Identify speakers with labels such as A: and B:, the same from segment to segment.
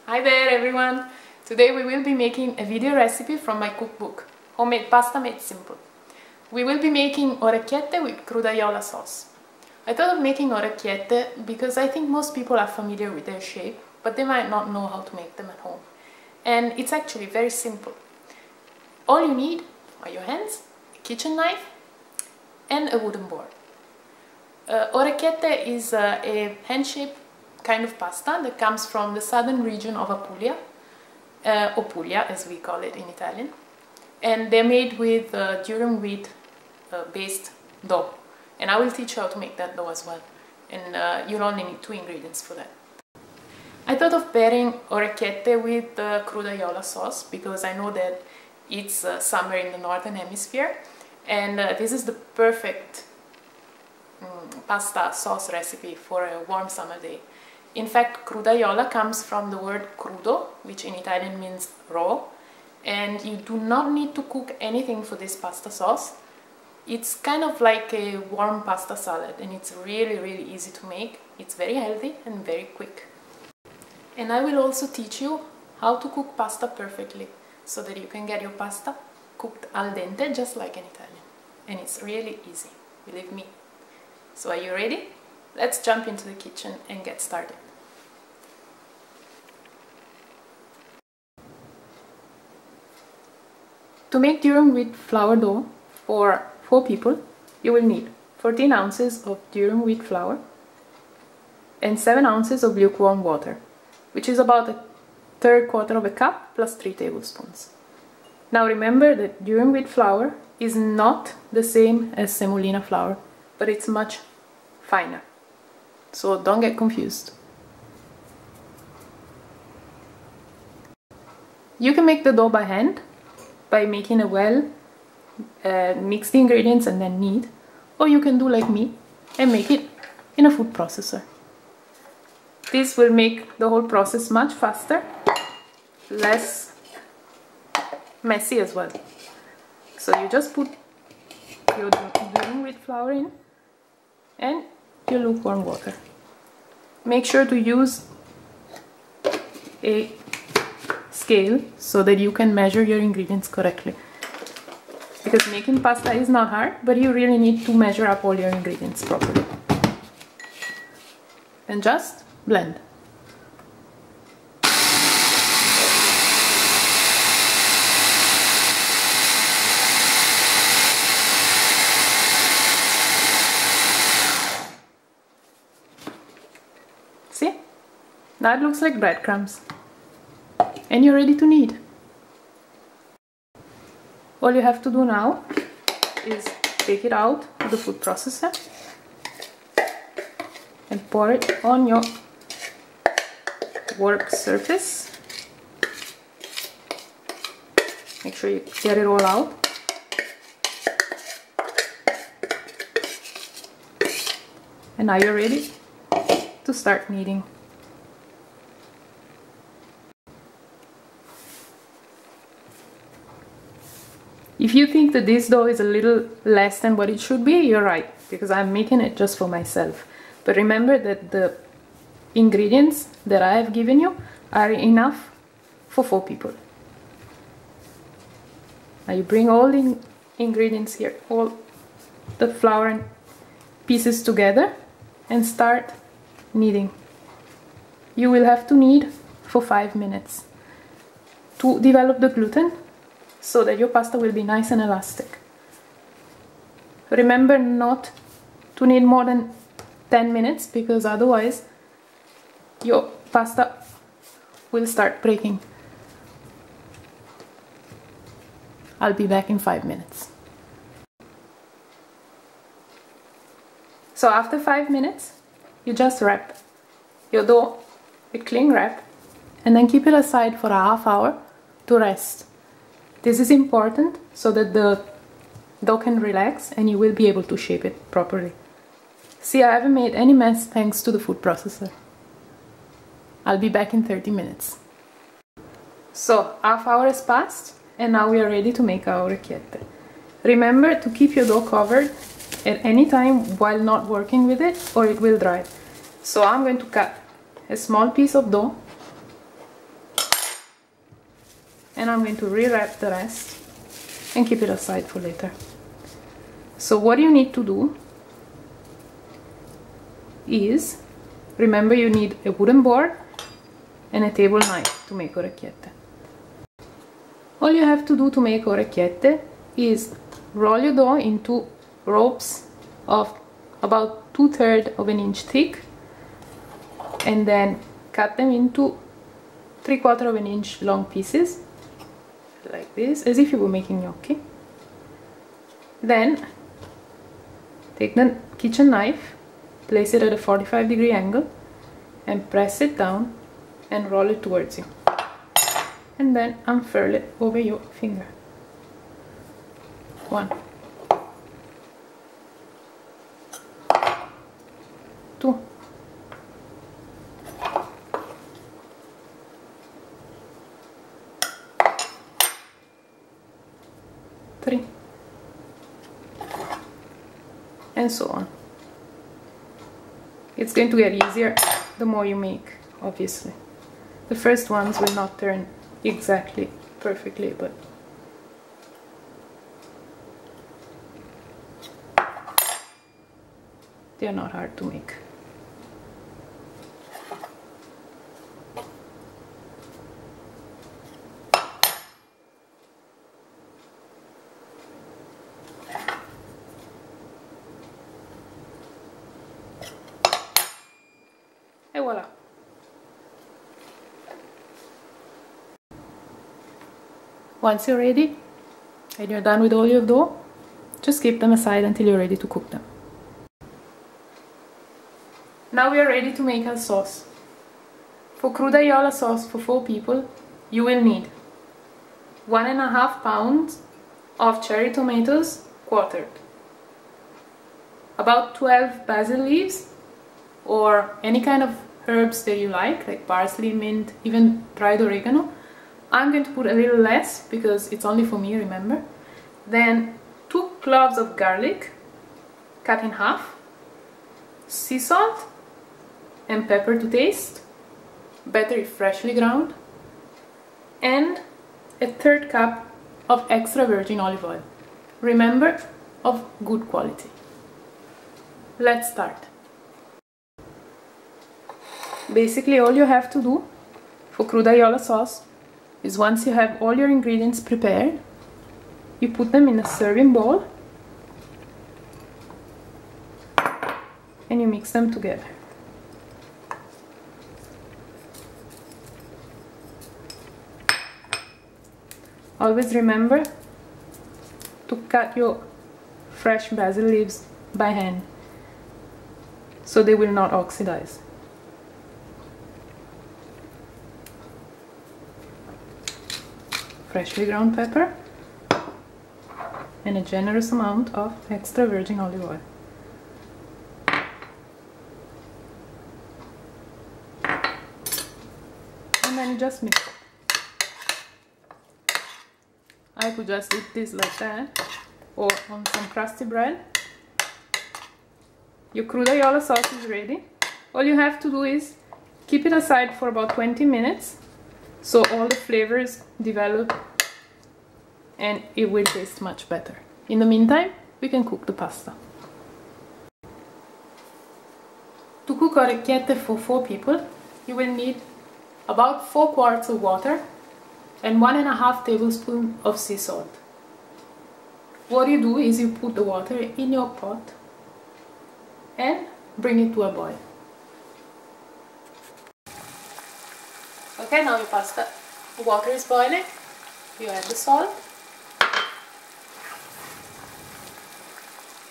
A: Hi there everyone! Today we will be making a video recipe from my cookbook, Homemade Pasta Made Simple. We will be making orecchiette with Crudaiola sauce. I thought of making orecchiette because I think most people are familiar with their shape, but they might not know how to make them at home. And it's actually very simple. All you need are your hands, a kitchen knife and a wooden board. Orecchiette is a hand-shaped kind of pasta that comes from the southern region of Apulia, or Puglia as we call it in Italian, and they're made with durum wheat based dough, and I will teach you how to make that dough as well, and you'll only need 2 ingredients for that. I thought of pairing orecchiette with Crudaiola sauce because I know that it's summer in the northern hemisphere, and this is the perfect pasta sauce recipe for a warm summer day. In fact, Crudaiola comes from the word crudo, which in Italian means raw, and you do not need to cook anything for this pasta sauce. It's kind of like a warm pasta salad, and it's really easy to make. It's very healthy and very quick. And I will also teach you how to cook pasta perfectly, so that you can get your pasta cooked al dente just like an Italian. And it's really easy, believe me. So are you ready? Let's jump into the kitchen and get started. To make durum wheat flour dough for 4 people, you will need 14 ounces of durum wheat flour and 7 ounces of lukewarm water, which is about a 3/4 of a cup plus 3 tablespoons. Now remember that durum wheat flour is not the same as semolina flour, but it's much finer, so don't get confused. You can make the dough by hand by making a well, mix the ingredients and then knead, or you can do like me and make it in a food processor. This will make the whole process much faster, less messy as well. So you just put your durum wheat flour in and your lukewarm water. Make sure to use a scale so that you can measure your ingredients correctly, because making pasta is not hard, but you really need to measure up all your ingredients properly. And just blend. See? Now it looks like breadcrumbs. And you're ready to knead. All you have to do now is take it out of the food processor and pour it on your work surface. Make sure you get it all out. And now you're ready to start kneading. If you think that this dough is a little less than what it should be, you're right, because I'm making it just for myself. But remember that the ingredients that I have given you are enough for 4 people. Now you bring all the ingredients here, all the flour and pieces together, and start kneading. You will have to knead for 5 minutes to develop the gluten, so that your pasta will be nice and elastic. Remember not to knead more than 10 minutes, because otherwise your pasta will start breaking. I'll be back in 5 minutes. So after 5 minutes, you just wrap your dough with cling wrap and then keep it aside for a ½ hour to rest. This is important so that the dough can relax and you will be able to shape it properly. See, I haven't made any mess thanks to the food processor. I'll be back in 30 minutes. So, ½ hour has passed and now we are ready to make our orecchiette. Remember to keep your dough covered at any time while not working with it, or it will dry. So I'm going to cut a small piece of dough and I'm going to rewrap the rest and keep it aside for later. So what you need to do is, remember you need a wooden board and a table knife to make orecchiette. All you have to do to make orecchiette is roll your dough into ropes of about 2/3 of an inch thick and then cut them into 3/4 of an inch long pieces like this, as if you were making gnocchi. Then take the kitchen knife, place it at a 45-degree angle and press it down and roll it towards you, and then unfurl it over your finger. 1, 2, 3, and so on. It's going to get easier the more you make, obviously. The first ones will not turn exactly perfectly, but they are not hard to make. Et voila. Once you're ready and you're done with all your dough, just keep them aside until you're ready to cook them. Now we are ready to make our sauce. For Crudaiola sauce for 4 people, you will need 1.5 pounds of cherry tomatoes quartered, about 12 basil leaves or any kind of herbs that you like parsley, mint, even dried oregano. I'm going to put a little less because it's only for me, remember. Then 2 cloves of garlic cut in half, sea salt and pepper to taste, better if freshly ground, and a 1/3 cup of extra virgin olive oil. Remember, of good quality. Let's start. Basically all you have to do for Crudaiola sauce is, once you have all your ingredients prepared, you put them in a serving bowl and you mix them together. Always remember to cut your fresh basil leaves by hand so they will not oxidize. Freshly ground pepper and a generous amount of extra virgin olive oil. And then just mix it. I could just eat this like that, or on some crusty bread. Your Crudaiola sauce is ready. All you have to do is keep it aside for about 20 minutes so all the flavors develop and it will taste much better. In the meantime, we can cook the pasta. To cook orecchiette for 4 people, you will need about 4 quarts of water and 1.5 tablespoons of sea salt. What you do is you put the water in your pot and bring it to a boil. Okay, now your pasta water is boiling. You add the salt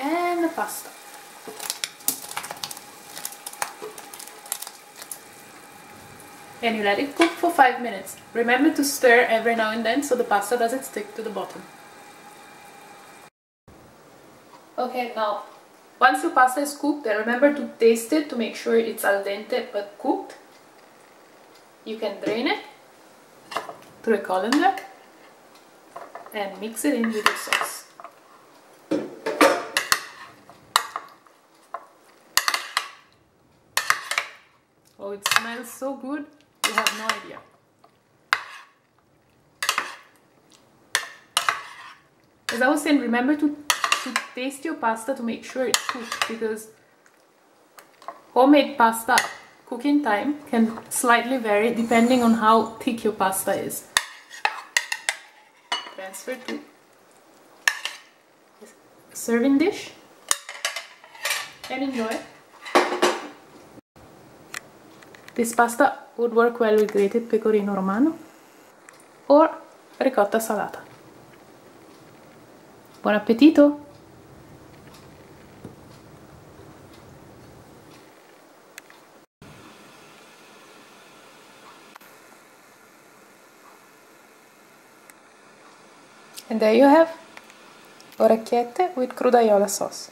A: and the pasta. And you let it cook for 5 minutes. Remember to stir every now and then so the pasta doesn't stick to the bottom. Okay, now once your pasta is cooked, then remember to taste it to make sure it's al dente but cooked. You can drain it through a colander and mix it in with your sauce. Oh, it smells so good, you have no idea. As I was saying, remember to taste your pasta to make sure it's cooked, because homemade pasta cooking time can slightly vary depending on how thick your pasta is. Transfer to a serving dish and enjoy. This pasta would work well with grated pecorino romano or ricotta salata. Buon appetito! And there you have orecchiette with Crudaiola sauce.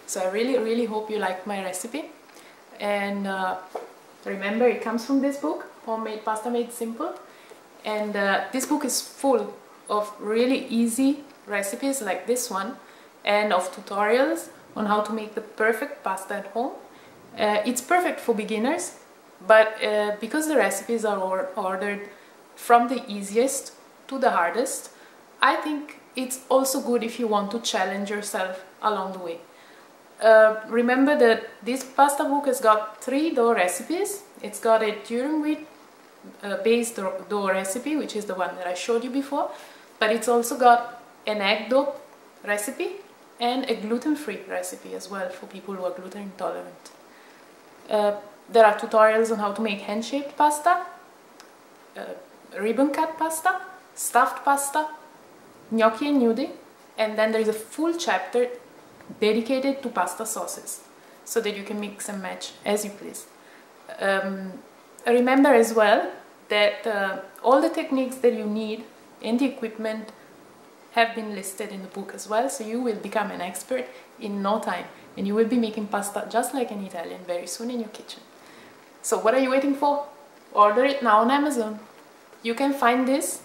A: So I really hope you liked my recipe, and remember, it comes from this book, Homemade Pasta Made Simple, and this book is full of really easy recipes like this one, and of tutorials on how to make the perfect pasta at home. It's perfect for beginners, but because the recipes are ordered from the easiest to the hardest, I think it's also good if you want to challenge yourself along the way. Remember that this pasta book has got 3 dough recipes. It's got a durum wheat based dough recipe, which is the one that I showed you before, but it's also got an egg dough recipe and a gluten-free recipe as well for people who are gluten intolerant. There are tutorials on how to make hand-shaped pasta, ribbon cut pasta, stuffed pasta, gnocchi and nudi, and then there is a full chapter dedicated to pasta sauces, so that you can mix and match as you please. Remember as well that all the techniques that you need and the equipment have been listed in the book as well, so you will become an expert in no time, and you will be making pasta just like an Italian very soon in your kitchen. So what are you waiting for? Order it now on Amazon. You can find this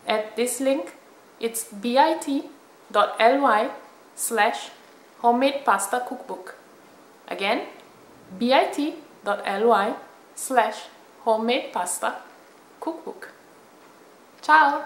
A: at this link. It's bit.ly/homemade pasta cookbook. Again, bit.ly/homemade pasta cookbook. Ciao!